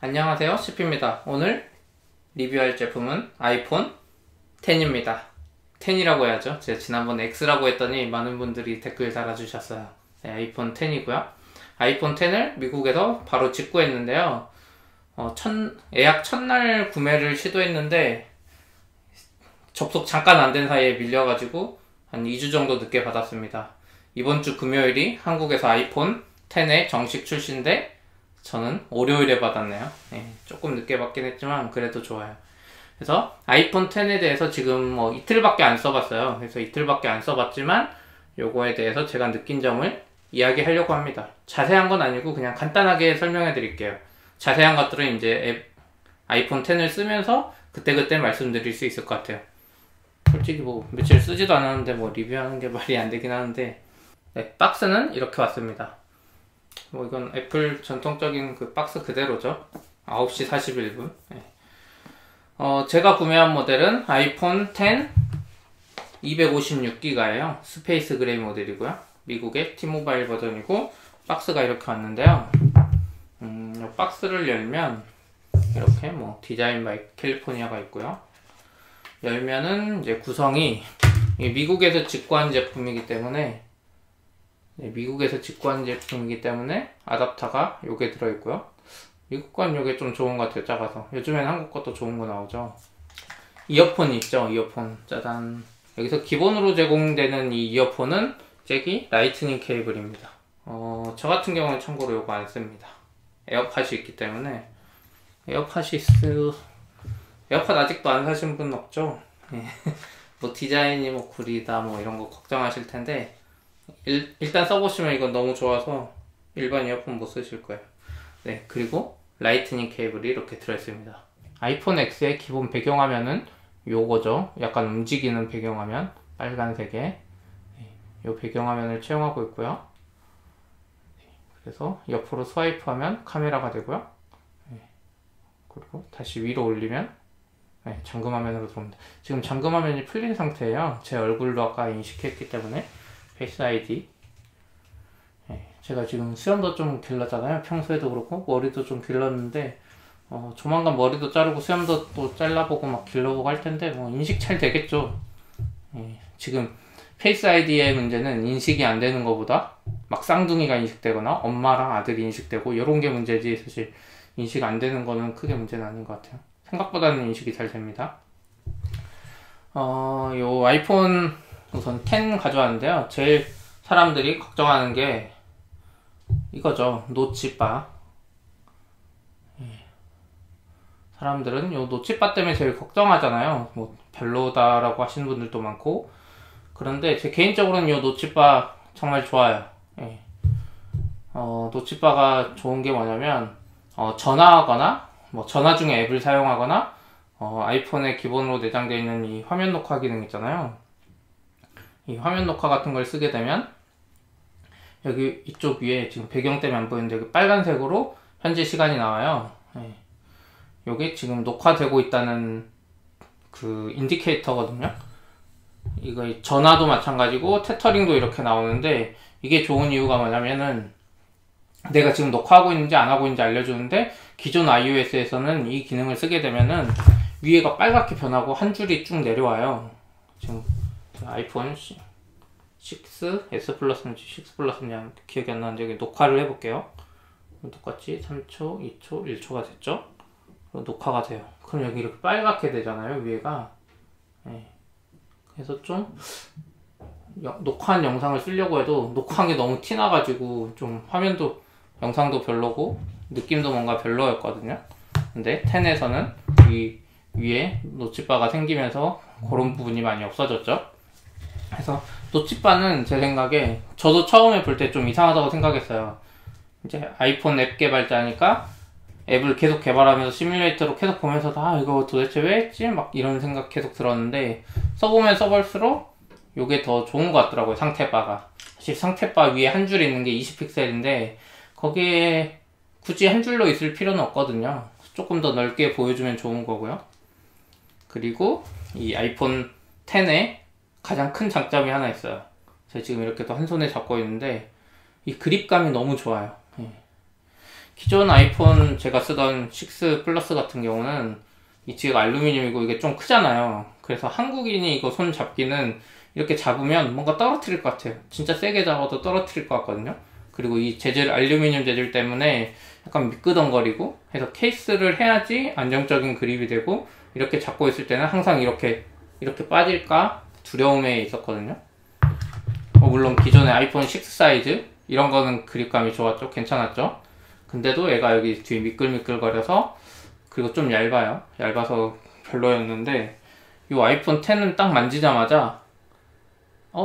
안녕하세요, CP입니다. 오늘 리뷰할 제품은 아이폰 10입니다. 10이라고 해야죠. 제가 지난번에 X라고 했더니 많은 분들이 댓글 달아주셨어요. 네, 아이폰 10이고요. 아이폰 10을 미국에서 바로 직구했는데요. 예약 첫날 구매를 시도했는데 접속 잠깐 안 된 사이에 밀려가지고 한 2주 정도 늦게 받았습니다. 이번 주 금요일이 한국에서 아이폰 10의 정식 출시인데 저는 월요일에 받았네요. 네, 조금 늦게 받긴 했지만 그래도 좋아요. 그래서 아이폰 10에 대해서 지금 이틀밖에 안 써봤어요. 그래서 이틀밖에 안 써봤지만 요거에 대해서 제가 느낀 점을 이야기하려고 합니다. 자세한 건 아니고 그냥 간단하게 설명해 드릴게요. 자세한 것들은 이제 아이폰 10을 쓰면서 그때그때 말씀드릴 수 있을 것 같아요. 솔직히 며칠 쓰지도 않았는데 리뷰하는 게 말이 안 되긴 하는데, 네, 박스는 이렇게 왔습니다. 이건 애플 전통적인 그 박스 그대로죠. 9시 41분. 네. 제가 구매한 모델은 아이폰 10 256기가예요. 스페이스 그레이 모델이고요. 미국의 T모바일 버전이고, 박스가 이렇게 왔는데요. 이 박스를 열면 이렇게 디자인 바이 캘리포니아가 있고요. 열면은 이제 구성이 미국에서 직구한 제품이기 때문에 아답터가 요게 들어있고요. 미국 건 요게 좀 좋은 것 같아요. 작아서. 요즘엔 한국 것도 좋은 거 나오죠. 이어폰 있죠. 이어폰 짜잔. 여기서 기본으로 제공되는 이 이어폰은 잭이 라이트닝 케이블입니다. 저 같은 경우는 참고로 요거 안 씁니다. 에어팟이 있기 때문에. 에어팟 아직도 안 사신 분 없죠? 예. 디자인이 구리다 이런 거 걱정하실 텐데 일단 써보시면 이건 너무 좋아서 일반 이어폰 못 쓰실 거예요. 네, 그리고 라이트닝 케이블이 이렇게 들어있습니다. 아이폰 X의 기본 배경화면은 요거죠. 약간 움직이는 배경화면, 빨간색에 요 배경화면을 채용하고 있고요. 그래서 옆으로 스와이프하면 카메라가 되고요. 그리고 다시 위로 올리면 잠금화면으로 들어옵니다. 지금 잠금화면이 풀린 상태예요. 제 얼굴로 아까 인식했기 때문에. 페이스 아이디. 제가 지금 수염도 좀 길렀잖아요. 평소에도 그렇고 머리도 좀 길렀는데 조만간 머리도 자르고 수염도 또 잘라보고 길러보고 할 텐데 인식 잘 되겠죠. 지금 페이스 아이디의 문제는 인식이 안 되는 것보다 쌍둥이가 인식되거나 엄마랑 아들이 인식되고 이런 게 문제지, 사실 인식 안 되는 거는 크게 문제는 아닌 것 같아요. 생각보다는 인식이 잘 됩니다. 요 아이폰 우선 10 가져왔는데요. 제일 사람들이 걱정하는 게 이거죠. 노치바. 사람들은 요 노치바 때문에 제일 걱정하잖아요. 별로다라고 하시는 분들도 많고. 그런데 제 개인적으로는 요 노치바 정말 좋아요. 노치바가 좋은 게 뭐냐면 전화하거나 전화 중에 앱을 사용하거나 아이폰에 기본으로 내장되어 있는 이 화면 녹화 기능 있잖아요. 이 화면 녹화 같은 걸 쓰게 되면 여기 이쪽 위에 지금 배경 때문에 안 보이는데 여기 빨간색으로 현재 시간이 나와요. 요게 지금 녹화되고 있다는 그 인디케이터거든요. 이거 전화도 마찬가지고 테터링도 이렇게 나오는데, 이게 좋은 이유가 뭐냐면은 내가 지금 녹화하고 있는지 안 하고 있는지 알려주는데, 기존 iOS에서는 이 기능을 쓰게 되면은 위에가 빨갛게 변하고 한 줄이 쭉 내려와요. 지금 아이폰 6, S 플러스인지 6 플러스인지 기억이 안 나는데 여기 녹화를 해볼게요. 똑같이 3초, 2초, 1초가 됐죠? 녹화가 돼요. 그럼 여기 이렇게 빨갛게 되잖아요, 위에가. 그래서 좀 녹화한 영상을 쓰려고 해도 녹화한 게 너무 티나가지고 좀 화면도 영상도 별로고 느낌도 뭔가 별로였거든요. 근데 10에서는 이 위에 노치바가 생기면서 그런 부분이 많이 없어졌죠. 그래서 노치바는 제 생각에 저도 처음에 볼 때 좀 이상하다고 생각했어요. 이제 아이폰 앱 개발자니까 앱을 계속 개발하면서 시뮬레이터로 계속 보면서 이거 도대체 왜 했지? 이런 생각 계속 들었는데 써보면 써볼수록 요게 더 좋은 것 같더라고요. 상태바가. 사실 상태바 위에 한 줄 있는 게 20픽셀인데 거기에 굳이 한 줄로 있을 필요는 없거든요. 조금 더 넓게 보여주면 좋은 거고요. 그리고 이 아이폰 10의 가장 큰 장점이 하나 있어요. 제가 지금 이렇게 또 한 손에 잡고 있는데 이 그립감이 너무 좋아요. 기존 아이폰 제가 쓰던 6 플러스 같은 경우는 이 뒤가 알루미늄이고 이게 좀 크잖아요. 그래서 한국인이 이거 손 잡기는 이렇게 잡으면 뭔가 떨어뜨릴 것 같아요. 진짜 세게 잡아도 떨어뜨릴 것 같거든요. 그리고 이 재질, 알루미늄 재질 때문에 약간 미끄덩거리고 해서 케이스를 해야지 안정적인 그립이 되고, 이렇게 잡고 있을 때는 항상 이렇게 빠질까 두려움에 있었거든요. 물론 기존의 아이폰 6 사이즈 이런 거는 그립감이 좋았죠. 괜찮았죠. 근데도 얘가 여기 뒤에 미끌미끌거려서, 그리고 좀 얇아서 별로였는데, 이 아이폰 10은 딱 만지자마자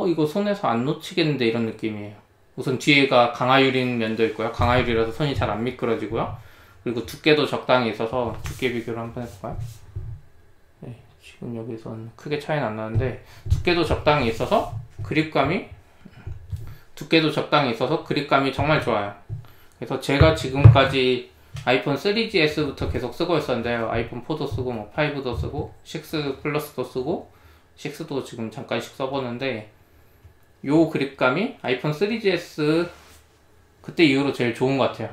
이거 손에서 안 놓치겠는데 이런 느낌이에요. 우선 뒤에가 강화유리인 면도 있고요. 강화유리라서 손이 잘 안 미끄러지고요. 그리고 두께도 적당히 있어서 두께 비교를 한번 해볼까요? 네, 지금 여기선 크게 차이는 안 나는데 두께도 적당히 있어서 그립감이 정말 좋아요. 그래서 제가 지금까지 아이폰 3GS부터 계속 쓰고 있었는데요. 아이폰 4도 쓰고 뭐 5도 쓰고 6 플러스도 쓰고 6도 지금 잠깐씩 써보는데, 요 그립감이 아이폰 3GS 그때 이후로 제일 좋은 것 같아요.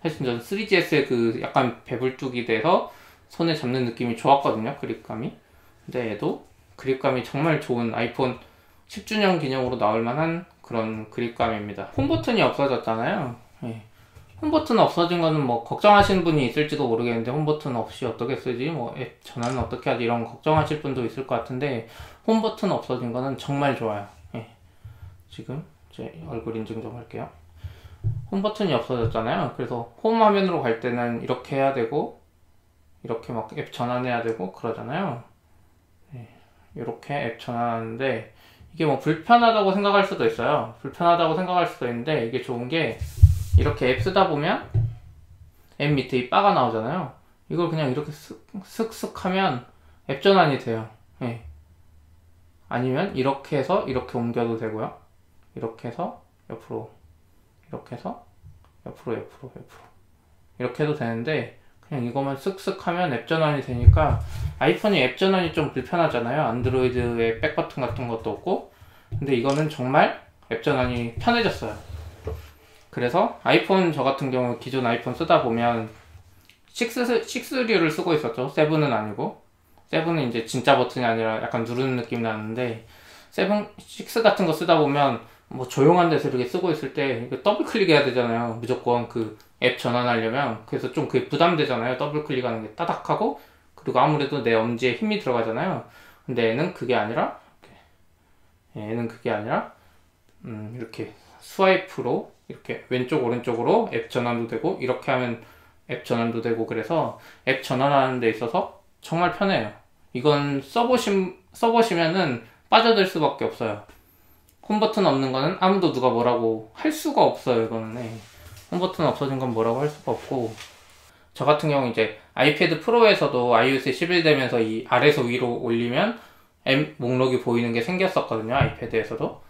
사실 저는 3GS의 그 약간 배불뚝이 돼서 손에 잡는 느낌이 좋았거든요, 그립감이. 근데 얘도 그립감이 정말 좋은 아이폰 10주년 기념으로 나올 만한 그런 그립감입니다. 홈 버튼이 없어졌잖아요. 예. 홈 버튼 없어진 거는 뭐 걱정하시는 분이 있을지도 모르겠는데, 홈 버튼 없이 어떻게 쓰지? 뭐 앱 전화는 어떻게 하지? 이런 걱정하실 분도 있을 것 같은데, 홈 버튼 없어진 거는 정말 좋아요. 예. 지금 제 얼굴 인증 좀 할게요. 홈 버튼이 없어졌잖아요. 그래서 홈 화면으로 갈 때는 이렇게 해야 되고, 이렇게 막 앱 전환해야 되고 그러잖아요. 예. 이렇게 앱 전환하는데, 이게 뭐 불편하다고 생각할 수도 있어요. 불편하다고 생각할 수도 있는데, 이게 좋은 게 이렇게 앱 쓰다 보면 앱 밑에 이 바가 나오잖아요. 이걸 그냥 이렇게 쓱쓱 하면 앱 전환이 돼요. 예. 아니면 이렇게 해서 이렇게 옮겨도 되고요. 이렇게 해서 옆으로, 이렇게 해서 옆으로 이렇게 해도 되는데, 그냥 이거만 쓱쓱 하면 앱 전환이 되니까, 아이폰이 앱 전환이 좀 불편하잖아요. 안드로이드에 백버튼 같은 것도 없고. 근데 이거는 정말 앱 전환이 편해졌어요. 그래서 아이폰, 저 같은 경우 기존 아이폰 쓰다 보면 6류를 쓰고 있었죠. 7은 아니고. 7은 이제 진짜 버튼이 아니라 약간 누르는 느낌이 나는데, 6 같은 거 쓰다 보면 뭐 조용한 데서 이렇게 쓰고 있을 때 이거 더블 클릭해야 되잖아요. 무조건 그 앱 전환하려면. 그래서 좀 그게 부담되잖아요. 더블 클릭하는 게 따닥 하고, 그리고 아무래도 내 엄지에 힘이 들어가잖아요. 근데 얘는 그게 아니라 이렇게 스와이프로 이렇게 왼쪽 오른쪽으로 앱 전환도 되고, 이렇게 하면 앱 전환도 되고, 그래서 앱 전환하는 데 있어서 정말 편해요. 이건 써보시면은 빠져들 수밖에 없어요. 홈 버튼 없는 거는 아무도 누가 뭐라고 할 수가 없어요. 이거는 홈 버튼 없어진 건 뭐라고 할 수가 없고, 저 같은 경우 이제 아이패드 프로에서도 iOS 11 되면서 이 아래에서 위로 올리면 앱 목록이 보이는 게 생겼었거든요. 아이패드에서도.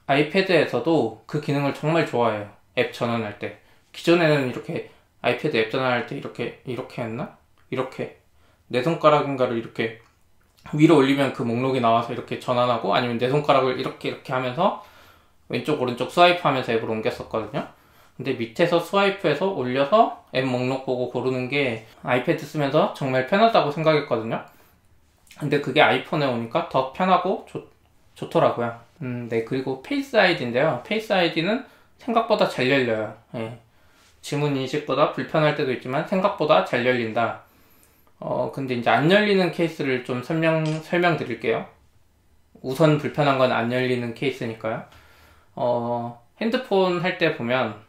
아이패드에서도 그 기능을 정말 좋아해요. 앱 전환할 때. 기존에는 이렇게 아이패드 앱 전환할 때 이렇게 했나? 이렇게 내 손가락인가를 이렇게 위로 올리면 그 목록이 나와서 이렇게 전환하고, 아니면 내 손가락을 이렇게 하면서 왼쪽 오른쪽 스와이프 하면서 앱을 옮겼었거든요. 근데 밑에서 스와이프해서 올려서 앱 목록 보고 고르는 게 아이패드 쓰면서 정말 편하다고 생각했거든요. 근데 그게 아이폰에 오니까 더 편하고 좋더라고요. 네. 그리고 페이스 아이디인데요. 페이스 아이디는 생각보다 잘 열려요. 예. 지문 인식보다 불편할 때도 있지만 생각보다 잘 열린다. 근데 이제 안 열리는 케이스를 좀 설명드릴게요. 우선 불편한 건 안 열리는 케이스니까요. 핸드폰 할 때 보면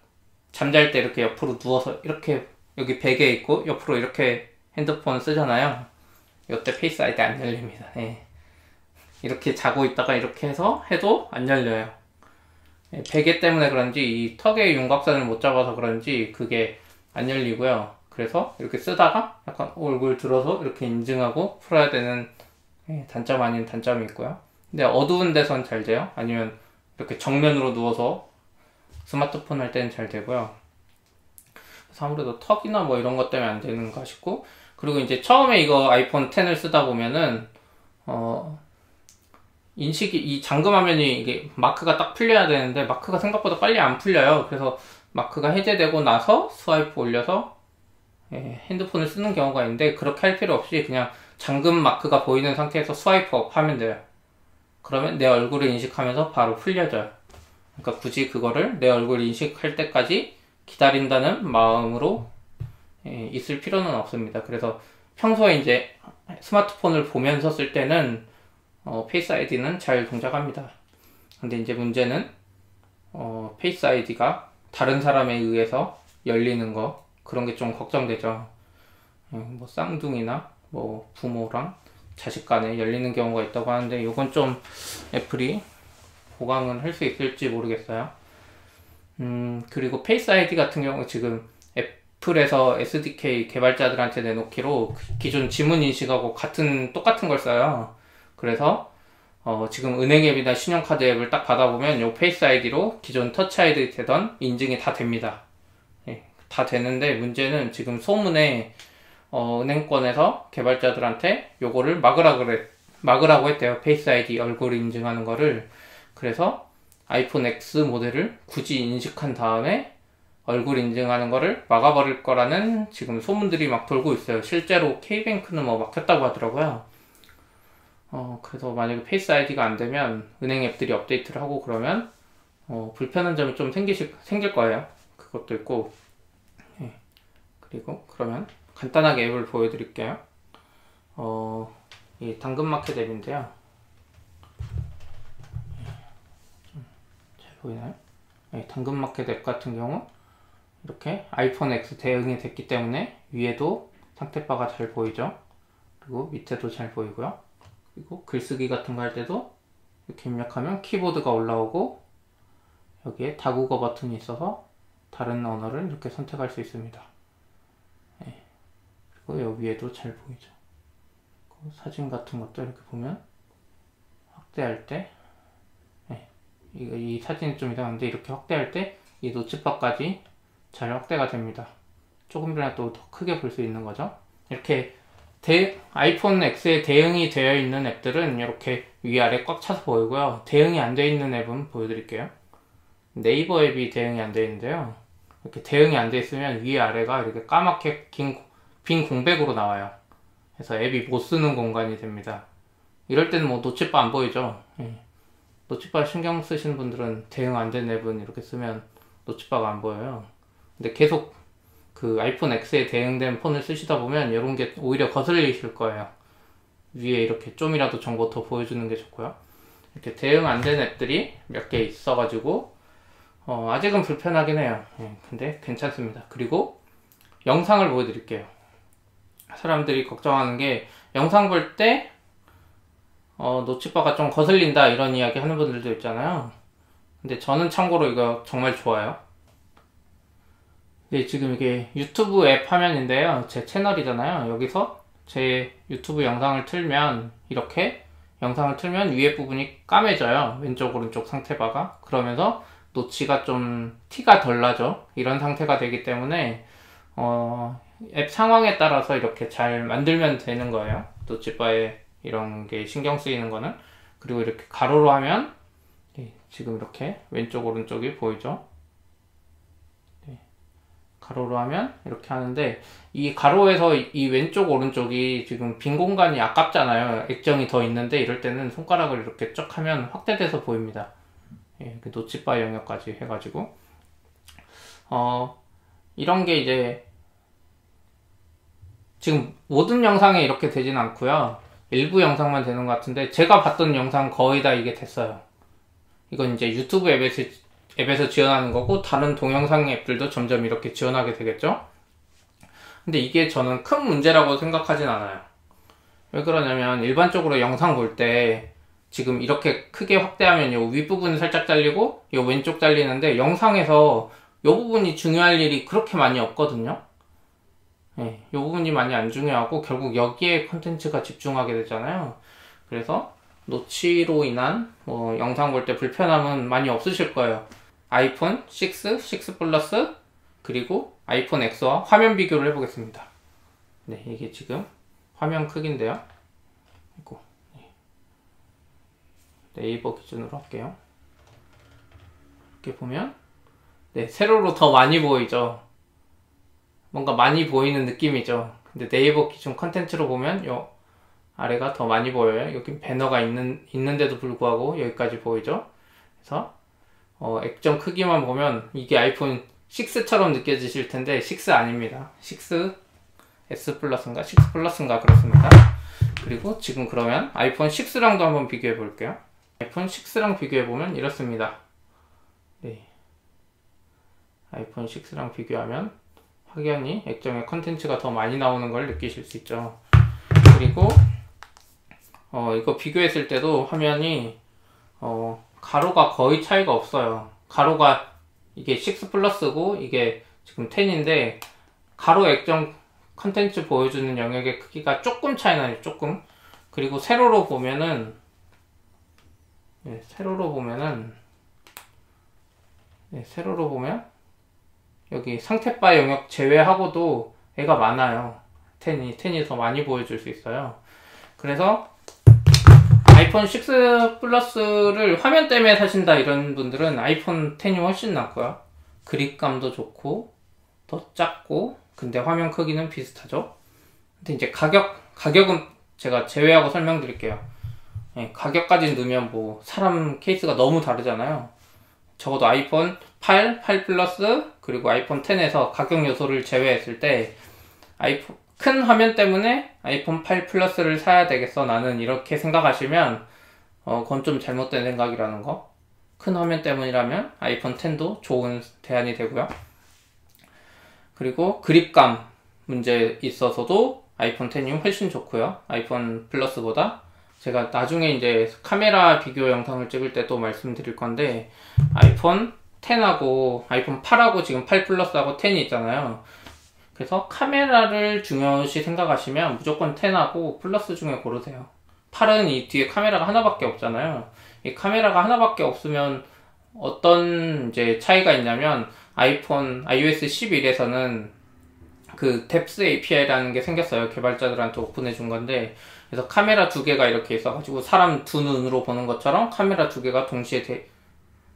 잠잘 때 이렇게 옆으로 누워서 이렇게 여기 베개 있고 옆으로 이렇게 핸드폰 쓰잖아요. 이때 페이스 아이디 안 열립니다. 예. 이렇게 자고 있다가 이렇게 해서 해도 안 열려요. 예, 베개 때문에 그런지 이 턱의 윤곽선을 못 잡아서 그런지 그게 안 열리고요. 그래서 이렇게 쓰다가 약간 얼굴 들어서 이렇게 인증하고 풀어야 되는 단점 아닌 단점이 있고요. 근데 어두운 데선 잘 돼요. 아니면 이렇게 정면으로 누워서 스마트폰 할 때는 잘 되고요. 그래서 아무래도 턱이나 뭐 이런 것 때문에 안 되는가 싶고, 그리고 이제 처음에 이거 아이폰 10을 쓰다 보면은 인식이, 이 잠금 화면이 이게 마크가 딱 풀려야 되는데 마크가 생각보다 빨리 안 풀려요. 그래서 마크가 해제되고 나서 스와이프 올려서 핸드폰을 쓰는 경우가 있는데, 그렇게 할 필요 없이 그냥 잠금 마크가 보이는 상태에서 스와이프 업 하면 돼요. 그러면 내 얼굴을 인식하면서 바로 풀려져요. 그러니까 굳이 그거를 내 얼굴 인식할 때까지 기다린다는 마음으로 있을 필요는 없습니다. 그래서 평소에 이제 스마트폰을 보면서 쓸 때는 페이스 아이디는 잘 동작합니다. 근데 이제 문제는 페이스 아이디가 다른 사람에 의해서 열리는 거, 그런 게 좀 걱정되죠. 뭐 쌍둥이나 뭐 부모랑 자식 간에 열리는 경우가 있다고 하는데, 이건 좀 애플이 보강은 할 수 있을지 모르겠어요. 그리고 페이스 아이디 같은 경우 지금 애플에서 SDK 개발자들한테 내놓기로 기존 지문 인식하고 똑같은 걸 써요. 그래서 지금 은행 앱이나 신용카드 앱을 딱 받아보면 요 페이스 아이디로 기존 터치 아이디 되던 인증이 다 됩니다. 다 되는데, 문제는 지금 소문에 은행권에서 개발자들한테 요거를 막으라고 했대요. 페이스 아이디 얼굴 인증하는 거를. 그래서 아이폰 X 모델을 굳이 인식한 다음에 얼굴 인증하는 거를 막아버릴 거라는 지금 소문들이 막 돌고 있어요. 실제로 K뱅크는 뭐 막혔다고 하더라고요. 그래서 만약에 페이스 아이디가 안 되면 은행 앱들이 업데이트를 하고 그러면 불편한 점이 좀 생길 거예요. 그것도 있고. 그리고 그러면 간단하게 앱을 보여드릴게요. 이 당근마켓 앱인데요. 잘 보이나요? 당근마켓 앱 같은 경우 이렇게 아이폰 X 대응이 됐기 때문에 위에도 상태바가 잘 보이죠. 그리고 밑에도 잘 보이고요. 그리고 글쓰기 같은 거 할 때도 이렇게 입력하면 키보드가 올라오고, 여기에 다국어 버튼이 있어서 다른 언어를 이렇게 선택할 수 있습니다. 그리고 여기 위에도 잘 보이죠. 사진 같은 것도 이렇게 보면 확대할 때, 이 사진이 좀 이상한데 이렇게 확대할 때 이 노치바까지 잘 확대가 됩니다. 조금이라도 더 크게 볼 수 있는 거죠. 이렇게 아이폰 X에 대응이 되어 있는 앱들은 이렇게 위아래 꽉 차서 보이고요. 대응이 안 되어 있는 앱은 보여드릴게요. 네이버 앱이 대응이 안 되어 있는데요. 이렇게 대응이 안 되어 있으면 위아래가 이렇게 까맣게 빈 공백으로 나와요. 그래서 앱이 못 쓰는 공간이 됩니다. 이럴 때는 뭐 노치바 안 보이죠. 노치바 신경 쓰시는 분들은 대응 안 된 앱은 이렇게 쓰면 노치바가 안 보여요. 근데 계속 그 아이폰 X에 대응된 폰을 쓰시다 보면 이런 게 오히려 거슬리실 거예요. 위에 이렇게 좀이라도 정보 더 보여주는 게 좋고요. 이렇게 대응 안 된 앱들이 몇 개 있어가지고 아직은 불편하긴 해요. 근데 괜찮습니다. 그리고 영상을 보여드릴게요. 사람들이 걱정하는 게, 영상 볼 때 노치바가 좀 거슬린다 이런 이야기 하는 분들도 있잖아요. 근데 저는 참고로 이거 정말 좋아요. 지금 이게 유튜브 앱 화면인데요. 제 채널이잖아요. 여기서 제 유튜브 영상을 틀면, 이렇게 영상을 틀면 위에 부분이 까매져요. 왼쪽 오른쪽 상태바가. 그러면서 노치가 좀 티가 덜 나죠. 이런 상태가 되기 때문에 앱 상황에 따라서 이렇게 잘 만들면 되는 거예요. 노치바에 이런 게 신경 쓰이는 거는. 그리고 이렇게 가로로 하면 지금 이렇게 왼쪽 오른쪽이 보이죠. 가로로 하면 이렇게 하는데, 이 가로에서 이 왼쪽 오른쪽이 지금 빈 공간이 아깝잖아요. 액정이 더 있는데, 이럴 때는 손가락을 이렇게 쫙 하면 확대돼서 보입니다. 노치바 영역까지 해가지고 이런 게 이제 지금 모든 영상에 이렇게 되진 않고요. 일부 영상만 되는 것 같은데, 제가 봤던 영상 거의 다 이게 됐어요. 이건 이제 유튜브 앱에서 지원하는 거고, 다른 동영상 앱들도 점점 이렇게 지원하게 되겠죠? 근데 이게 저는 큰 문제라고 생각하진 않아요. 왜 그러냐면, 일반적으로 영상 볼 때 지금 이렇게 크게 확대하면 요 윗부분이 살짝 잘리고 요 왼쪽 잘리는데, 영상에서 요 부분이 중요할 일이 그렇게 많이 없거든요. 요 부분이 많이 안 중요하고 결국 여기에 콘텐츠가 집중하게 되잖아요. 그래서 노치로 인한 영상 볼 때 불편함은 많이 없으실 거예요. 아이폰 6, 6 플러스, 그리고 아이폰 X와 화면 비교를 해보겠습니다. 네, 이게 지금 화면 크기인데요. 네이버 기준으로 할게요. 이렇게 보면 네, 세로로 더 많이 보이죠. 뭔가 많이 보이는 느낌이죠. 근데 네이버 기준 컨텐츠로 보면 요 아래가 더 많이 보여요. 여기 배너가 있는데도 불구하고 여기까지 보이죠. 그래서 액정 크기만 보면 이게 아이폰 6처럼 느껴지실 텐데 6 아닙니다. 6S 플러스인가 6 플러스인가 그렇습니다. 그리고 지금 그러면 아이폰 6랑도 한번 비교해 볼게요. 아이폰 6랑 비교해 보면 이렇습니다. 네. 아이폰 6랑 비교하면 확연히 액정의 컨텐츠가 더 많이 나오는 걸 느끼실 수 있죠. 그리고 이거 비교했을 때도 화면이 가로가 거의 차이가 없어요. 가로가 이게 6 플러스고 이게 지금 10인데 가로 액정 컨텐츠 보여주는 영역의 크기가 조금 차이 나요. 조금. 그리고 세로로 보면은 세로로 보면 여기 상태바 영역 제외하고도 애가 많아요. 10이 더 많이 보여줄 수 있어요. 그래서 아이폰 6 플러스를 화면 때문에 사신다 이런 분들은 아이폰 10이 훨씬 낫고요. 그립감도 좋고 더 작고 근데 화면 크기는 비슷하죠. 근데 이제 가격은 제가 제외하고 설명드릴게요. 가격까지 넣으면 뭐 사람 케이스가 너무 다르잖아요. 적어도 아이폰 8 플러스 그리고 아이폰 10에서 가격 요소를 제외했을 때 큰 화면 때문에 아이폰 8 플러스를 사야 되겠어 나는 이렇게 생각하시면 그건 좀 잘못된 생각이라는 거. 큰 화면 때문이라면 아이폰 10도 좋은 대안이 되고요. 그리고 그립감 문제 있어서도 아이폰 10이 훨씬 좋고요. 아이폰 플러스보다. 제가 나중에 이제 카메라 비교 영상을 찍을 때 또 말씀드릴 건데 아이폰 10하고 아이폰 8하고 지금 8 플러스하고 10이 있잖아요. 그래서 카메라를 중요시 생각하시면 무조건 10하고 플러스 중에 고르세요. 8은 이 뒤에 카메라가 하나밖에 없잖아요. 이 카메라가 하나밖에 없으면 어떤 이제 차이가 있냐면 iOS 11에서는 그 뎁스 API라는 게 생겼어요. 개발자들한테 오픈해 준 건데 그래서 카메라 두 개가 이렇게 있어가지고 사람 두 눈으로 보는 것처럼 카메라 두 개가 동시에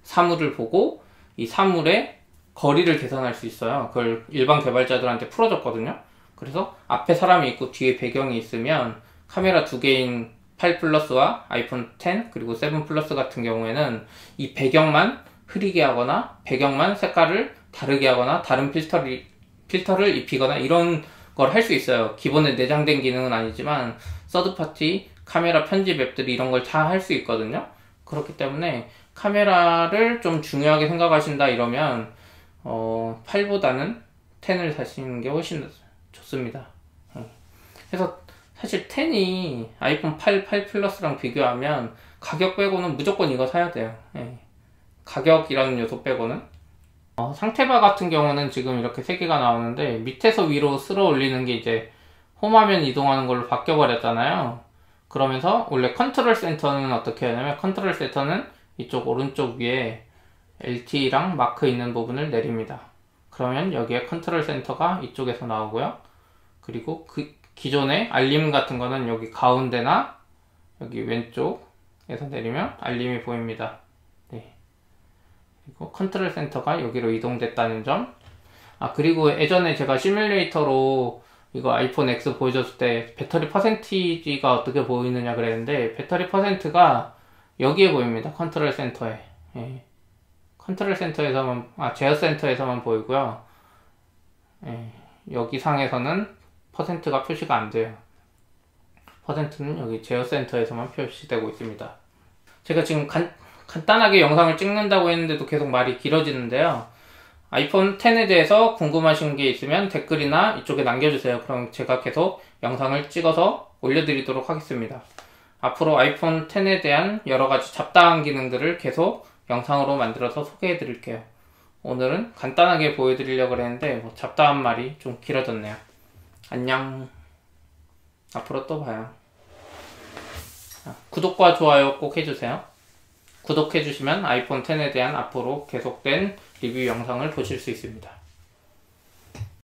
사물을 보고 이 사물의 거리를 계산할 수 있어요. 그걸 일반 개발자들한테 풀어줬거든요. 그래서 앞에 사람이 있고 뒤에 배경이 있으면 카메라 두 개인 8 플러스와 아이폰 10 그리고 7 플러스 같은 경우에는 이 배경만 흐리게 하거나 배경만 색깔을 다르게 하거나 다른 필터를 입히거나 이런 걸 할 수 있어요. 기본에 내장된 기능은 아니지만 서드파티 카메라 편집 앱들이 이런 걸 다 할 수 있거든요. 그렇기 때문에 카메라를 좀 중요하게 생각하신다 이러면 8보다는 10을 사시는 게 훨씬 좋습니다. 그래서 사실 10이 아이폰 8 플러스랑 비교하면 가격 빼고는 무조건 이거 사야 돼요. 가격이라는 요소 빼고는. 상태바 같은 경우는 지금 이렇게 3개가 나오는데 밑에서 위로 쓸어 올리는 게 이제 홈화면 이동하는 걸로 바뀌어 버렸잖아요. 그러면서 원래 컨트롤 센터는 어떻게 하냐면 컨트롤 센터는 이쪽 오른쪽 위에 LT랑 마크 있는 부분을 내립니다. 그러면 여기에 컨트롤 센터가 이쪽에서 나오고요. 그리고 그 기존의 알림 같은 거는 여기 가운데나 여기 왼쪽에서 내리면 알림이 보입니다. 네. 그리고 컨트롤 센터가 여기로 이동됐다는 점. 그리고 예전에 제가 시뮬레이터로 이거 아이폰 X 보여줬을 때 배터리 퍼센티지가 어떻게 보이느냐 그랬는데 배터리 퍼센트가 여기에 보입니다. 컨트롤 센터에. 컨트롤 센터에서만 제어 센터에서만 보이고요. 여기 상에서는 퍼센트가 표시가 안 돼요. 퍼센트는 여기 제어 센터에서만 표시되고 있습니다. 제가 지금 간단하게 영상을 찍는다고 했는데도 계속 말이 길어지는데요. 아이폰 10에 대해서 궁금하신 게 있으면 댓글이나 이쪽에 남겨주세요. 그럼 제가 계속 영상을 찍어서 올려드리도록 하겠습니다. 앞으로 아이폰 10에 대한 여러가지 잡다한 기능들을 계속 영상으로 만들어서 소개해 드릴게요. 오늘은 간단하게 보여드리려고 했는데 잡다한 말이 좀 길어졌네요. 안녕. 앞으로 또 봐요. 구독과 좋아요 꼭 해주세요. 구독해주시면 아이폰 10에 대한 앞으로 계속된 리뷰 영상을 보실 수 있습니다.